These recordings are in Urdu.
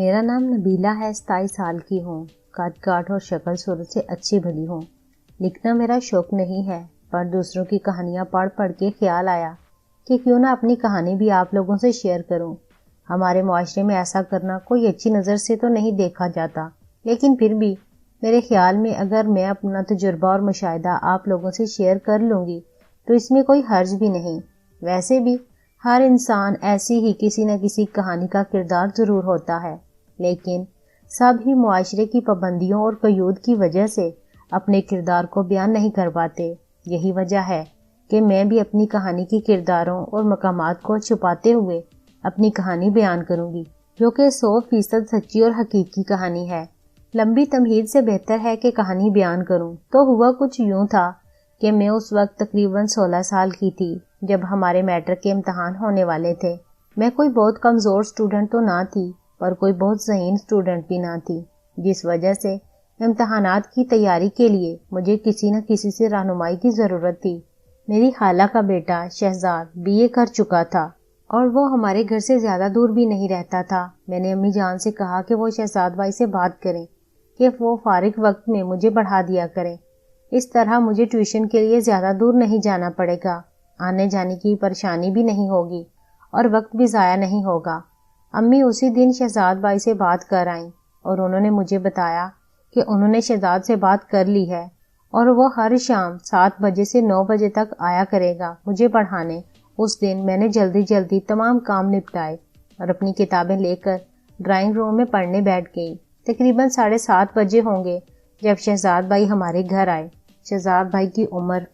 میرا نام نبیلہ ہے، 27 سال کی ہوں، قد کاٹ اور شکل صورت سے اچھی بھلی ہوں۔ لکھنا میرا شوق نہیں ہے، پر دوسروں کی کہانیاں پڑھ پڑھ کے خیال آیا کہ کیوں نہ اپنی کہانی بھی آپ لوگوں سے شیئر کروں۔ ہمارے معاشرے میں ایسا کرنا کوئی اچھی نظر سے تو نہیں دیکھا جاتا، لیکن پھر بھی میرے خیال میں اگر میں اپنا تجربہ اور مشاہدہ آپ لوگوں سے شیئر کر لوں گی تو اس میں کوئی حرج بھی نہیں۔ ویسے بھی ہر انسان ایسی ہی کسی نہ کسی کہانی کا کردار ضرور ہوتا ہے، لیکن سب ہی معاشرے کی پابندیوں اور قیود کی وجہ سے اپنے کردار کو بیان نہیں کر پاتے۔ یہی وجہ ہے کہ میں بھی اپنی کہانی کی کرداروں اور مقامات کو چھپاتے ہوئے اپنی کہانی بیان کروں گی، جو کہ 100% سچی اور حقیقی کہانی ہے۔ لمبی تمہید سے بہتر ہے کہ کہانی بیان کروں۔ تو ہوا کچھ یوں تھا کہ میں اس وقت تقریباً 16 سال کی تھی جب ہمارے میٹرک کے امتحان ہونے والے تھے۔ میں کوئی بہت کمزور اسٹوڈنٹ تو نہ تھی، پر کوئی بہت ذہین اسٹوڈنٹ بھی نہ تھی، جس وجہ سے امتحانات کی تیاری کے لیے مجھے کسی نہ کسی سے رہنمائی کی ضرورت تھی۔ میری خالہ کا بیٹا شہزاد BA کر چکا تھا اور وہ ہمارے گھر سے زیادہ دور بھی نہیں رہتا تھا۔ میں نے امی جان سے کہا کہ وہ شہزاد بھائی سے بات کریں کہ وہ فارغ وقت میں مجھے پڑھا دیا کریں، اس طرح مجھے ٹیوشن کے لیے زیادہ دور نہیں جانا پڑے گا، آنے جانے کی پریشانی بھی نہیں ہوگی اور وقت بھی ضائع نہیں ہوگا۔ امی اسی دن شہزاد بھائی سے بات کر آئیں اور انہوں نے مجھے بتایا کہ انہوں نے شہزاد سے بات کر لی ہے اور وہ ہر شام 7 بجے سے 9 بجے تک آیا کرے گا مجھے پڑھانے۔ اس دن میں نے جلدی تمام کام نپٹائے اور اپنی کتابیں لے کر ڈرائنگ روم میں پڑھنے بیٹھ گئی۔ تقریباً 7:30 بجے ہوں گے جب شہزاد بھائی ہمارے گھر آئے۔ شہزاد بھائی کی عمر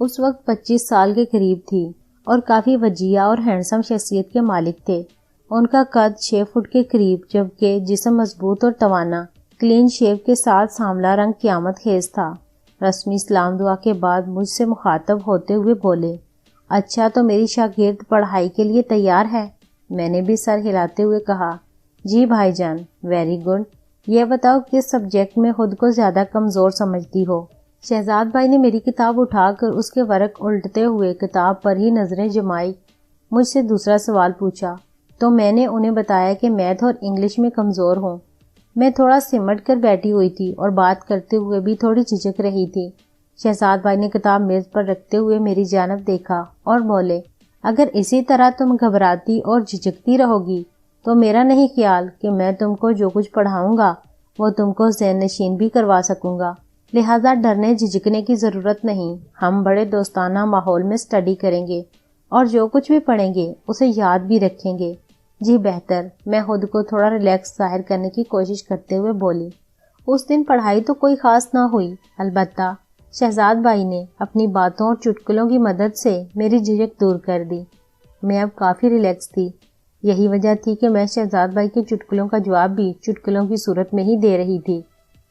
اس وقت 25 سال کے قریب تھی اور کافی وجیہ اور ہینڈسم شخصیت کے مالک تھے۔ ان کا قد 6 فٹ کے قریب، جبکہ جسم مضبوط اور توانا، کلین شیو کے ساتھ سانولا رنگ قیامت خیز تھا۔ رسمی سلام دعا کے بعد مجھ سے مخاطب ہوتے ہوئے بولے، اچھا تو میری شاگرد پڑھائی کے لیے تیار ہے؟ میں نے بھی سر ہلاتے ہوئے کہا، جی بھائی جان، ویری گڈ۔ یہ بتاؤ کس سبجیکٹ میں خود کو زیادہ کمزور سمجھتی ہو؟ شہزاد بھائی نے میری کتاب اٹھا کر اس کے ورق الٹتے ہوئے کتاب پر ہی نظریں جمائی مجھ سے دوسرا سوال پوچھا۔ تو میں نے انہیں بتایا کہ میتھ اور انگلش میں کمزور ہوں۔ میں تھوڑا سمٹ کر بیٹھی ہوئی تھی اور بات کرتے ہوئے بھی تھوڑی جھجک رہی تھی۔ شہزاد بھائی نے کتاب میز پر رکھتے ہوئے میری جانب دیکھا اور بولے، اگر اسی طرح تم گھبراتی اور جھجکتی رہو گی تو میرا نہیں خیال کہ میں تم کو جو کچھ پڑھاؤں گا وہ تم کو ذہن نشین بھی کروا سکوں گا، لہذا ڈرنے جھجکنے کی ضرورت نہیں۔ ہم بڑے دوستانہ ماحول میں اسٹڈی کریں گے اور جو کچھ بھی پڑھیں گے اسے یاد بھی رکھیں گے۔ جی بہتر، میں خود کو تھوڑا ریلیکس ظاہر کرنے کی کوشش کرتے ہوئے بولی۔ اس دن پڑھائی تو کوئی خاص نہ ہوئی، البتہ شہزاد بھائی نے اپنی باتوں اور چٹکلوں کی مدد سے میری جھجک دور کر دی۔ میں اب کافی ریلیکس تھی۔ یہی وجہ تھی کہ میں شہزاد بھائی کے چٹکلوں کا جواب بھی چٹکلوں کی صورت میں ہی دے رہی تھی۔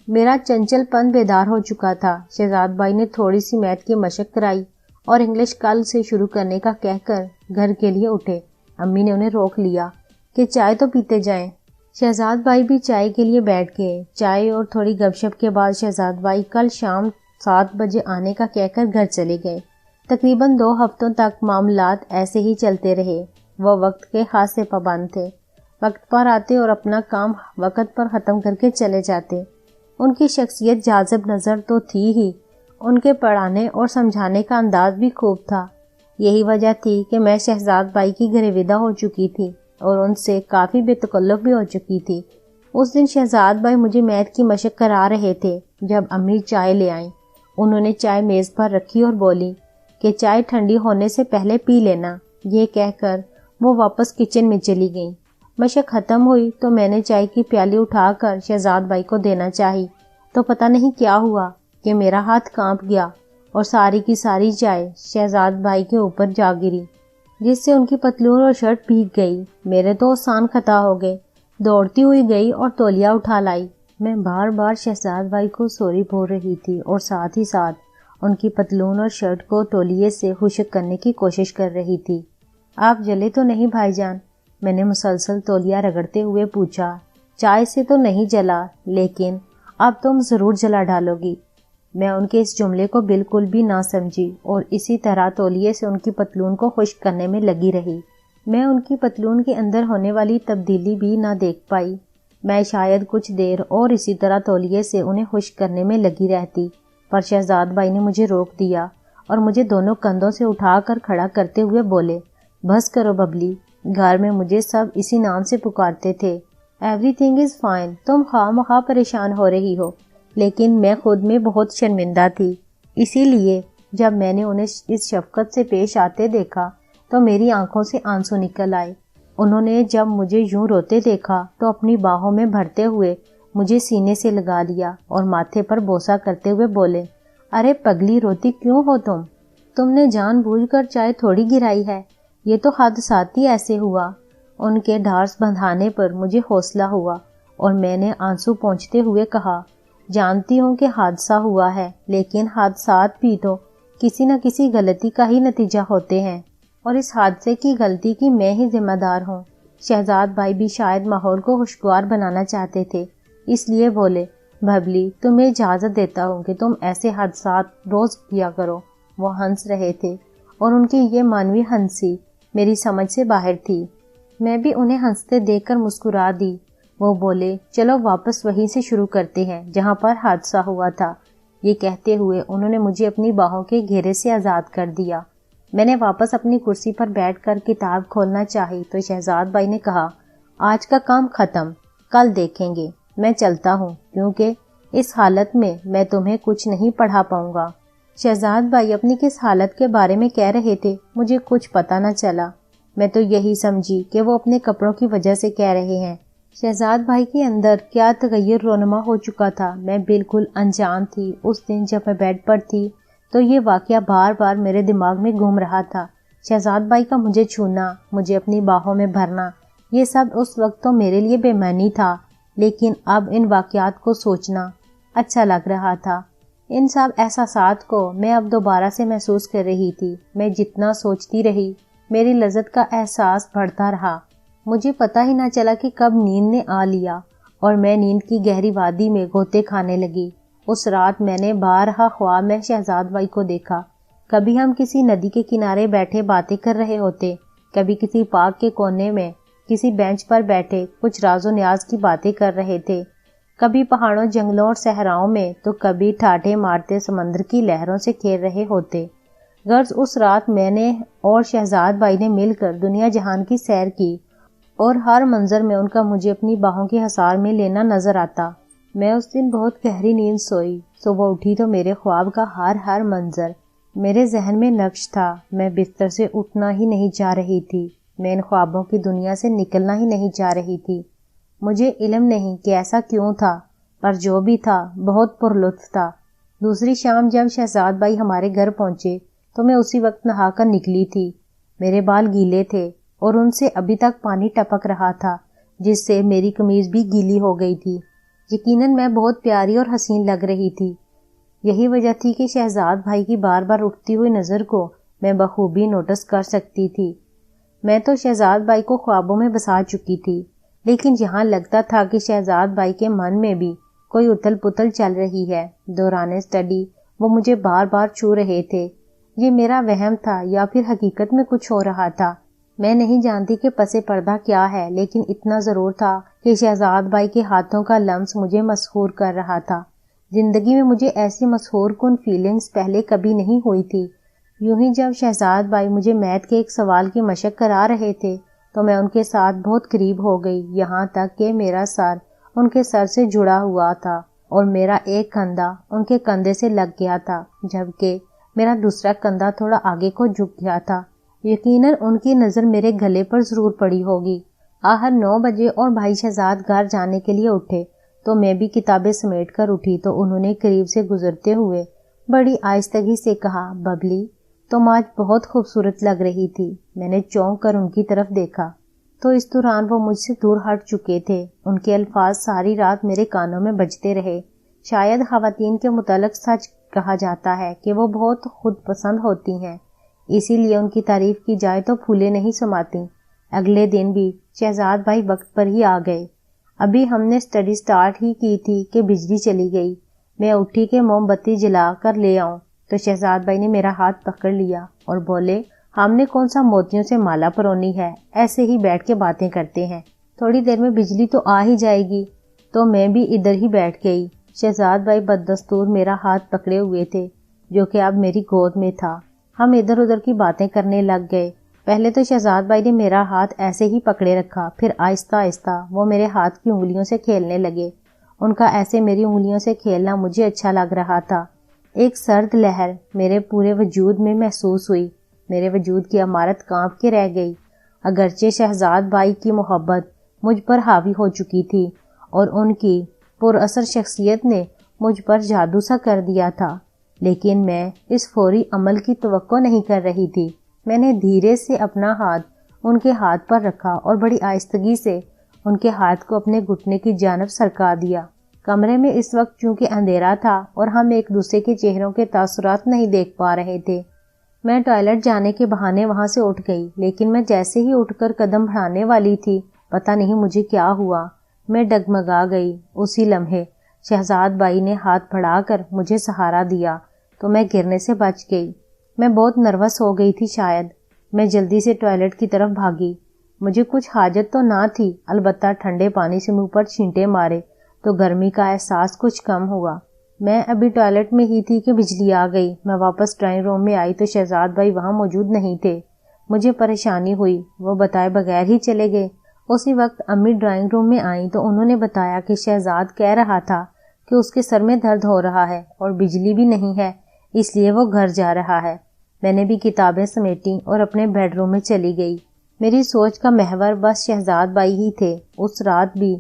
میرا چنچل پن بیدار ہو چکا تھا۔ شہزاد بھائی نے تھوڑی سی میتھ کی مشق کرائی اور انگلش کل سے شروع کرنے کا کہہ کر گھر کے لیے اٹھے۔ امی نے انہیں روک لیا کہ چائے تو پیتے جائیں۔ شہزاد بھائی بھی چائے کے لیے بیٹھ گئے۔ چائے اور تھوڑی گپ شپ کے بعد شہزاد بھائی کل شام 7 بجے آنے کا کہہ کر گھر چلے گئے۔ تقریباً 2 ہفتوں تک معاملات ایسے ہی چلتے رہے۔ وہ وقت کے خاصے پابند تھے، وقت پر آتے اور اپنا کام وقت پر ختم کر کے چلے جاتے۔ ان کی شخصیت جاذب نظر تو تھی ہی، ان کے پڑھانے اور سمجھانے کا انداز بھی خوب تھا۔ یہی وجہ تھی کہ میں شہزاد بھائی کی گھر وداع ہو چکی تھی اور ان سے کافی بے تکلف بھی ہو چکی تھی۔ اس دن شہزاد بھائی مجھے میتھ کی مشق کرا رہے تھے جب امی چائے لے آئیں۔ انہوں نے چائے میز پر رکھی اور بولی کہ چائے ٹھنڈی ہونے سے پہلے پی لینا۔ یہ کہہ کر وہ واپس کچن میں چلی گئیں۔ مشق ختم ہوئی تو میں نے چائے کی پیالی اٹھا کر شہزاد بھائی کو دینا چاہی تو پتہ نہیں کیا ہوا کہ میرا ہاتھ کانپ گیا اور ساری کی ساری چائے شہزاد بھائی کے اوپر جا گری، جس سے ان کی پتلون اور شرٹ بھیگ گئی۔ میرے تو سان خطا ہو گئے۔ دوڑتی ہوئی گئی اور تولیہ اٹھا لائی۔ میں بار بار شہزاد بھائی کو سوری بول رہی تھی اور ساتھ ہی ساتھ ان کی پتلون اور شرٹ کو تولیے سے خشک کرنے کی کوشش کر رہی تھی۔ آپ جلے تو نہیں بھائی جان؟ میں نے مسلسل تولیہ رگڑتے ہوئے پوچھا۔ چائے سے تو نہیں جلا، لیکن اب تم ضرور جلا ڈالو گی۔ میں ان کے اس جملے کو بالکل بھی نہ سمجھی اور اسی طرح تولیے سے ان کی پتلون کو خشک کرنے میں لگی رہی۔ میں ان کی پتلون کے اندر ہونے والی تبدیلی بھی نہ دیکھ پائی۔ میں شاید کچھ دیر اور اسی طرح تولیے سے انہیں خشک کرنے میں لگی رہتی، پر شہزاد بھائی نے مجھے روک دیا اور مجھے دونوں کندھوں سے اٹھا کر کھڑا کرتے ہوئے بولے، بس کرو ببلی، گھر میں مجھے سب اسی نام سے پکارتے تھے۔ ایوری تھنگ از فائن، تم خواہ مخواہ پریشان ہو رہی ہو۔ لیکن میں خود میں بہت شرمندہ تھی، اسی لیے جب میں نے انہیں اس شفقت سے پیش آتے دیکھا تو میری آنکھوں سے آنسو نکل آئے۔ انہوں نے جب مجھے یوں روتے دیکھا تو اپنی باہوں میں بھرتے ہوئے مجھے سینے سے لگا لیا اور ماتھے پر بوسہ کرتے ہوئے بولے، ارے پگلی، روتی کیوں ہو تم نے جان بوجھ کر چائے تھوڑی گرائی ہے، یہ تو حادثاتی ایسے ہوا۔ ان کے ڈھارس بندھانے پر مجھے حوصلہ ہوا اور میں نے آنسو پونچھتے ہوئے کہا، جانتی ہوں کہ حادثہ ہوا ہے، لیکن حادثات بھی تو کسی نہ کسی غلطی کا ہی نتیجہ ہوتے ہیں، اور اس حادثے کی غلطی کی میں ہی ذمہ دار ہوں۔ شہزاد بھائی بھی شاید ماحول کو خوشگوار بنانا چاہتے تھے، اس لیے بولے، بھبلی، تمہیں اجازت دیتا ہوں کہ تم ایسے حادثات روز کیا کرو۔ وہ ہنس رہے تھے اور ان کی یہ معنوی ہنسی میری سمجھ سے باہر تھی۔ میں بھی انہیں ہنستے دیکھ کر مسکرا دی۔ وہ بولے، چلو واپس وہیں سے شروع کرتے ہیں جہاں پر حادثہ ہوا تھا۔ یہ کہتے ہوئے انہوں نے مجھے اپنی باہوں کے گھیرے سے آزاد کر دیا۔ میں نے واپس اپنی کرسی پر بیٹھ کر کتاب کھولنا چاہی تو شہزاد بھائی نے کہا، آج کا کام ختم، کل دیکھیں گے، میں چلتا ہوں کیونکہ اس حالت میں تمہیں کچھ نہیں پڑھا پاؤں گا۔ شہزاد بھائی اپنی کس حالت کے بارے میں کہہ رہے تھے مجھے کچھ پتہ نہ چلا، میں تو یہی سمجھی کہ وہ اپنے کپڑوں کی وجہ سے کہہ رہے ہیں۔ شہزاد بھائی کے اندر کیا تغیر رونما ہو چکا تھا، میں بالکل انجان تھی۔ اس دن جب میں بیڈ پر تھی تو یہ واقعہ بار بار میرے دماغ میں گھوم رہا تھا۔ شہزاد بھائی کا مجھے چھونا، مجھے اپنی باہوں میں بھرنا، یہ سب اس وقت تو میرے لیے بے معنی تھا، لیکن اب ان واقعات کو سوچنا اچھا لگ رہا تھا۔ ان سب احساسات کو میں اب دوبارہ سے محسوس کر رہی تھی۔ میں جتنا سوچتی رہی میری لذت کا احساس بڑھتا رہا۔ مجھے پتہ ہی نہ چلا کہ کب نیند نے آ لیا اور میں نیند کی گہری وادی میں غوطے کھانے لگی۔ اس رات میں نے بارہا خواب میں شہزاد بھائی کو دیکھا۔ کبھی ہم کسی ندی کے کنارے بیٹھے باتیں کر رہے ہوتے، کبھی کسی پارک کے کونے میں کسی بینچ پر بیٹھے کچھ راز و نیاز کی باتیں کر رہے تھے، کبھی پہاڑوں، جنگلوں اور صحراؤں میں تو کبھی ٹھاٹھے مارتے سمندر کی لہروں سے کھیل رہے ہوتے۔ غرض اس رات میں نے اور شہزاد بھائی نے مل کر دنیا جہان کی سیر کی، اور ہر منظر میں ان کا مجھے اپنی باہوں کے حصار میں لینا نظر آتا۔ میں اس دن بہت گہری نیند سوئی، صبح اٹھی تو میرے خواب کا ہر منظر میرے ذہن میں نقش تھا۔ میں بستر سے اٹھنا ہی نہیں چاہ رہی تھی، میں ان خوابوں کی دنیا سے نکلنا ہی نہیں چاہ رہی تھی۔ مجھے علم نہیں کہ ایسا کیوں تھا، پر جو بھی تھا بہت پرلطف تھا۔ دوسری شام جب شہزاد بھائی ہمارے گھر پہنچے تو میں اسی وقت نہا کر نکلی تھی۔ میرے بال گیلے تھے اور ان سے ابھی تک پانی ٹپک رہا تھا، جس سے میری قمیض بھی گیلی ہو گئی تھی۔ یقیناً میں بہت پیاری اور حسین لگ رہی تھی۔ یہی وجہ تھی کہ شہزاد بھائی کی بار بار اٹھتی ہوئی نظر کو میں بخوبی نوٹس کر سکتی تھی۔ میں تو شہزاد بھائی کو خوابوں میں بسا چکی تھی، لیکن یہاں لگتا تھا کہ شہزاد بھائی کے من میں بھی کوئی اتل پتل چل رہی ہے۔ دوران اسٹڈی وہ مجھے بار بار چھو رہے تھے۔ یہ میرا وہم تھا یا پھر حقیقت میں کچھ ہو رہا تھا، میں نہیں جانتی کہ پس پردہ کیا ہے، لیکن اتنا ضرور تھا کہ شہزاد بھائی کے ہاتھوں کا لمس مجھے مسحور کر رہا تھا۔ زندگی میں مجھے ایسی مسحور کن فیلنگز پہلے کبھی نہیں ہوئی تھی۔ یوں ہی جب شہزاد بھائی مجھے میتھ کے ایک سوال کی مشق کرا رہے تھے تو میں ان کے ساتھ بہت قریب ہو گئی، یہاں تک کہ میرا سر ان کے سر سے جڑا ہوا تھا اور میرا ایک کندھا ان کے کندھے سے لگ گیا تھا، جبکہ میرا دوسرا کندھا تھوڑا آگے کو جھک گیا تھا۔ یقیناً ان کی نظر میرے گلے پر ضرور پڑی ہوگی۔ آخر 9 بجے اور بھائی شہزاد گھر جانے کے لیے اٹھے تو میں بھی کتابیں سمیٹ کر اٹھی تو انہوں نے قریب سے گزرتے ہوئے بڑی آہستگی سے کہا، ببلی، تم آج بہت خوبصورت لگ رہی تھی۔ میں نے چونک کر ان کی طرف دیکھا تو اس دوران وہ مجھ سے دور ہٹ چکے تھے۔ ان کے الفاظ ساری رات میرے کانوں میں بجتے رہے۔ شاید خواتین کے متعلق سچ کہا جاتا ہے کہ وہ بہت خود پسند ہوتی ہیں، اسی لیے ان کی تعریف کی جائے تو پھولے نہیں سماتی۔ اگلے دن بھی شہزاد بھائی وقت پر ہی آ گئے۔ ابھی ہم نے اسٹڈی سٹارٹ ہی کی تھی کہ بجلی چلی گئی۔ میں اٹھی کہ موم بتی جلا کر لے آؤں تو شہزاد بھائی نے میرا ہاتھ پکڑ لیا اور بولے، ہم نے کون سا موتیوں سے مالا پرونی ہے، ایسے ہی بیٹھ کے باتیں کرتے ہیں، تھوڑی دیر میں بجلی تو آ ہی جائے گی۔ تو میں بھی ادھر ہی بیٹھ گئی۔ شہزاد بھائی بددستور میرا ہاتھ پکڑے ہوئے تھے جو کہ اب میری گود میں تھا۔ ہم ادھر ادھر کی باتیں کرنے لگ گئے۔ پہلے تو شہزاد بھائی نے میرا ہاتھ ایسے ہی پکڑے رکھا، پھر آہستہ آہستہ وہ میرے ہاتھ کی انگلیوں سے کھیلنے لگے۔ ان کا ایسے میری انگلیوں سے کھیلنا مجھے اچھا لگ رہا تھا۔ ایک سرد لہر میرے پورے وجود میں محسوس ہوئی۔ میرے وجود کی عمارت کانپ کے رہ گئی۔ اگرچہ شہزاد بھائی کی محبت مجھ پر حاوی ہو چکی تھی اور ان کی پر اثر شخصیت نے مجھ پر جادو سا کر دیا تھا، لیکن میں اس فوری عمل کی توقع نہیں کر رہی تھی۔ میں نے دھیرے سے اپنا ہاتھ ان کے ہاتھ پر رکھا اور بڑی آہستگی سے ان کے ہاتھ کو اپنے گھٹنے کی جانب سرکا دیا۔ کمرے میں اس وقت چونکہ اندھیرا تھا اور ہم ایک دوسرے کے چہروں کے تاثرات نہیں دیکھ پا رہے تھے۔ میں ٹوائلٹ جانے کے بہانے وہاں سے اٹھ گئی، لیکن میں جیسے ہی اٹھ کر قدم بڑھانے والی تھی، پتہ نہیں مجھے کیا ہوا، میں ڈگمگا گئی۔ اسی لمحے شہزاد بھائی نے ہاتھ بڑھا کر مجھے سہارا دیا تو میں گرنے سے بچ گئی۔ میں بہت نروس ہو گئی تھی شاید۔ میں جلدی سے ٹوائلٹ کی طرف بھاگی۔ مجھے کچھ حاجت تو نہ تھی، البتہ ٹھنڈے پانی سے منہ پر چھینٹے مارے تو گرمی کا احساس کچھ کم ہوا۔ میں ابھی ٹوائلٹ میں ہی تھی کہ بجلی آ گئی۔ میں واپس ڈرائنگ روم میں آئی تو شہزاد بھائی وہاں موجود نہیں تھے۔ مجھے پریشانی ہوئی، وہ بتائے بغیر ہی چلے گئے۔ اسی وقت امی ڈرائنگ روم میں آئیں تو انہوں نے بتایا کہ شہزاد کہہ رہا تھا کہ اس کے سر میں درد ہو رہا ہے اور بجلی بھی نہیں ہے، اس لیے وہ گھر جا رہا ہے۔ میں نے بھی کتابیں سمیٹیں اور اپنے بیڈ روم میں چلی گئی۔ میری سوچ کا محور بس شہزاد بھائی ہی تھے۔ اس رات بھی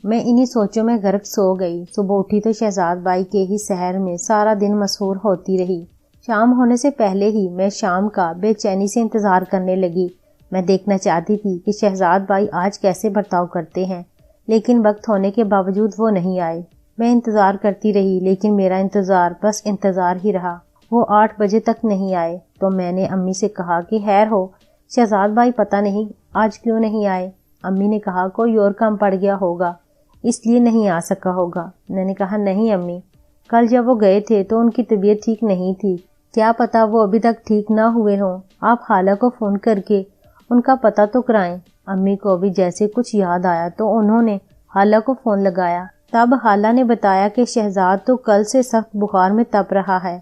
میں انہی سوچوں میں غرق سو گئی۔ صبح اٹھی تو شہزاد بھائی کے ہی سحر میں سارا دن مسحور ہوتی رہی۔ شام ہونے سے پہلے ہی میں شام کا بے چینی سے انتظار کرنے لگی۔ میں دیکھنا چاہتی تھی کہ شہزاد بھائی آج کیسے برتاؤ کرتے ہیں، لیکن وقت ہونے کے باوجود وہ نہیں آئے۔ میں انتظار کرتی رہی، لیکن میرا انتظار بس انتظار ہی رہا۔ وہ 8 بجے تک نہیں آئے تو میں نے امی سے کہا کہ خیر ہو، شہزاد بھائی پتہ نہیں آج کیوں نہیں آئے۔ امی نے کہا کوئی اور کام پڑ گیا ہوگا، اس لیے نہیں آ سکا ہوگا۔ میں نے کہا نہیں امی، کل جب وہ گئے تھے تو ان کی طبیعت ٹھیک نہیں تھی، کیا پتا وہ ابھی تک ٹھیک نہ ہوئے ہوں۔ آپ خالہ کو فون کر کے ان کا پتہ تو کرائیں۔ امی کو بھی جیسے کچھ یاد آیا تو انہوں نے خالہ کو فون لگایا۔ تب خالہ نے بتایا کہ شہزاد تو کل سے سخت بخار میں تپ رہا ہے۔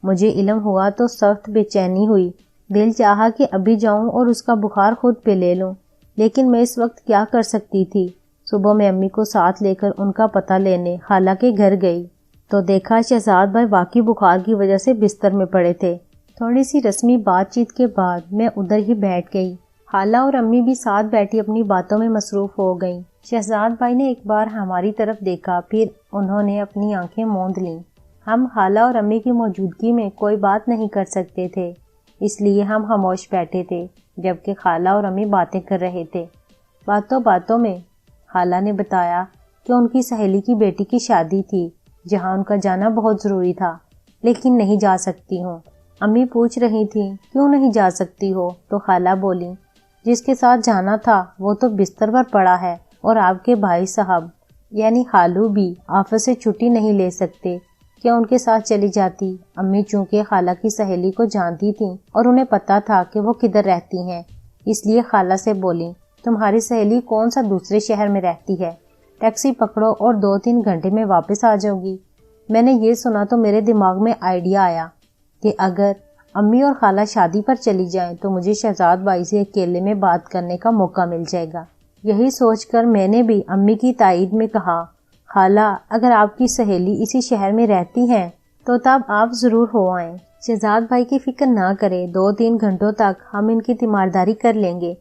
مجھے علم ہوا تو سخت بے چینی ہوئی۔ دل چاہا کہ ابھی جاؤں اور اس کا بخار خود پہ لے لوں، لیکن میں اس وقت کیا کر سکتی تھی۔ صبح میں امی کو ساتھ لے کر ان کا پتہ لینے خالہ کے گھر گئی تو دیکھا شہزاد بھائی واقعی بخار کی وجہ سے بستر میں پڑے تھے۔ تھوڑی سی رسمی بات چیت کے بعد میں ادھر ہی بیٹھ گئی۔ خالہ اور امی بھی ساتھ بیٹھی اپنی باتوں میں مصروف ہو گئیں۔ شہزاد بھائی نے ایک بار ہماری طرف دیکھا، پھر انہوں نے اپنی آنکھیں موند لیں۔ ہم خالہ اور امی کی موجودگی میں کوئی بات نہیں کر سکتے تھے، اس لیے ہم خاموش بیٹھے تھے جبکہ خالہ اور امی باتیں کر رہے تھے۔ باتوں باتوں میں خالہ نے بتایا کہ ان کی سہیلی کی بیٹی کی شادی تھی جہاں ان کا جانا بہت ضروری تھا، لیکن نہیں جا سکتی ہوں۔ امی پوچھ رہی تھیں کیوں نہیں جا سکتی ہو تو خالہ بولی جس کے ساتھ جانا تھا وہ تو بستر پر پڑا ہے اور آپ کے بھائی صاحب یعنی خالو بھی آفس سے چھٹی نہیں لے سکتے، کیا ان کے ساتھ چلی جاتی؟ امی چونکہ خالہ کی سہیلی کو جانتی تھیں اور انہیں پتا تھا کہ وہ کدھر رہتی ہیں، اس لیے خالہ سے بولی تمہاری سہیلی کون سا دوسرے شہر میں رہتی ہے، ٹیکسی پکڑو اور 2-3 گھنٹے میں واپس آ جاؤ گی۔ میں نے یہ سنا تو میرے دماغ میں آئیڈیا آیا کہ اگر امی اور خالہ شادی پر چلی جائیں تو مجھے شہزاد بھائی سے اکیلے میں بات کرنے کا موقع مل جائے گا۔ یہی سوچ کر میں نے بھی امی کی تائید میں کہا خالہ اگر آپ کی سہیلی اسی شہر میں رہتی ہیں تو تب آپ ضرور ہو آئیں، شہزاد بھائی کی فکر نہ کریں، 2-3 گھنٹوں تک ہم ان کی تیمارداری کر لیں گے۔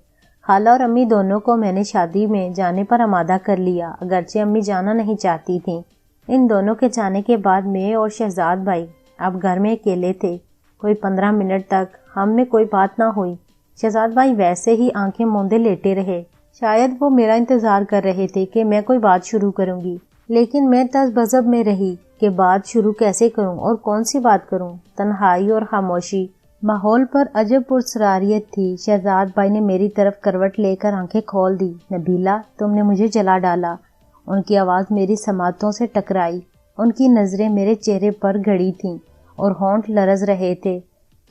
خالہ اور امی دونوں کو میں نے شادی میں جانے پر آمادہ کر لیا، اگرچہ امی جانا نہیں چاہتی تھیں۔ ان دونوں کے جانے کے بعد میں اور شہزاد بھائی اب گھر میں اکیلے تھے۔ کوئی 15 منٹ تک ہم میں کوئی بات نہ ہوئی۔ شہزاد بھائی ویسے ہی آنکھیں موندے لیٹے رہے، شاید وہ میرا انتظار کر رہے تھے کہ میں کوئی بات شروع کروں گی، لیکن میں تذبذب میں رہی کہ بات شروع کیسے کروں اور کون سی بات کروں۔ تنہائی اور خاموشی ماحول پر عجب پرسراریت تھی۔ شہزاد بھائی نے میری طرف کروٹ لے کر آنکھیں کھول دی۔ نبیلہ تم نے مجھے جلا ڈالا۔ ان کی آواز میری سماعتوں سے ٹکرائی، ان کی نظریں میرے چہرے پر گڑی تھیں اور ہونٹ لرز رہے تھے۔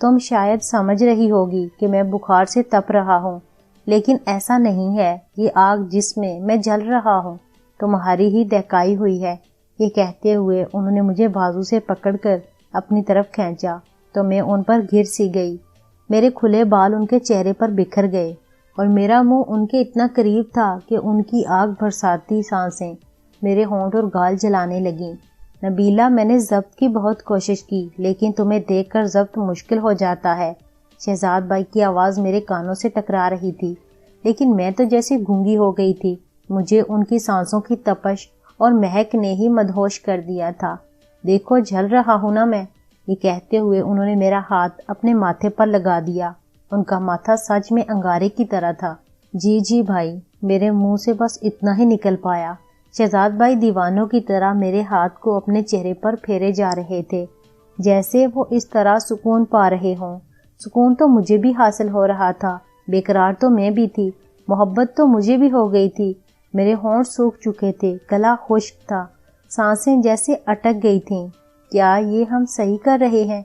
تم شاید سمجھ رہی ہوگی کہ میں بخار سے تپ رہا ہوں، لیکن ایسا نہیں ہے، یہ آگ جس میں میں جل رہا ہوں۔ تمہاری ہی دہکائی ہوئی ہے۔ یہ کہتے ہوئے انہوں نے مجھے بازو سے پکڑ کر اپنی طرف کھینچا تو میں ان پر گر سی گئی۔ میرے کھلے بال ان کے چہرے پر بکھر گئے اور میرا منہ ان کے اتنا قریب تھا کہ ان کی آگ برساتی سانسیں میرے ہونٹ اور گال جلانے لگیں۔ نبیلہ، میں نے ضبط کی بہت کوشش کی لیکن تمہیں دیکھ کر ضبط مشکل ہو جاتا ہے۔ شہزاد بھائی کی آواز میرے کانوں سے ٹکرا رہی تھی لیکن میں تو جیسے گونگی ہو گئی تھی۔ مجھے ان کی سانسوں کی تپش اور مہک نے ہی مدہوش کر دیا تھا۔ دیکھو جل رہا ہوں نا میں۔ یہ کہتے ہوئے انہوں نے میرا ہاتھ اپنے ماتھے پر لگا دیا۔ ان کا ماتھا سچ میں انگارے کی طرح تھا۔ جی جی بھائی، میرے منہ سے بس اتنا ہی نکل پایا۔ شہزاد بھائی دیوانوں کی طرح میرے ہاتھ کو اپنے چہرے پر پھیرے جا رہے تھے جیسے وہ اس طرح سکون پا رہے ہوں۔ سکون تو مجھے بھی حاصل ہو رہا تھا، بے قرار تو میں بھی تھی، محبت تو مجھے بھی ہو گئی تھی۔ میرے ہونٹ سوکھ چکے تھے، گلا خشک تھا، سانسیں جیسے اٹک گئی تھیں۔ کیا یہ ہم صحیح کر رہے ہیں؟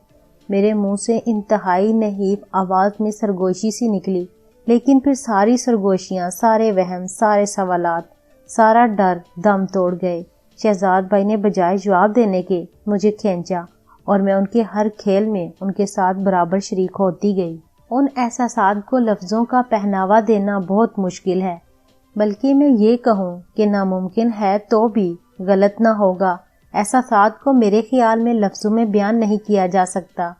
میرے منہ سے انتہائی نحیف آواز میں سرگوشی سی نکلی، لیکن پھر ساری سرگوشیاں، سارے وہم، سارے سوالات، سارا ڈر دم توڑ گئے۔ شہزاد بھائی نے بجائے جواب دینے کے مجھے کھینچا اور میں ان کے ہر کھیل میں ان کے ساتھ برابر شریک ہوتی گئی۔ ان احساسات کو لفظوں کا پہناوا دینا بہت مشکل ہے، بلکہ میں یہ کہوں کہ ناممکن ہے تو بھی غلط نہ ہوگا۔ احساسات کو میرے خیال میں لفظوں میں بیان نہیں کیا جا سکتا۔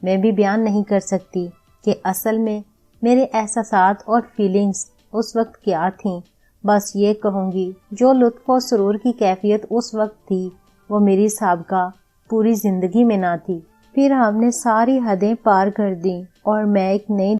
میں بھی بیان نہیں کر سکتی کہ اصل میں میرے احساسات اور فیلنگز اس وقت کیا تھیں۔ بس یہ کہوں گی جو لطف و سرور کی کیفیت اس وقت تھی وہ میری سابقہ پوری زندگی میں نہ تھی۔ پھر ہم نے ساری حدیں پار کر دیں اور میں ایک نئی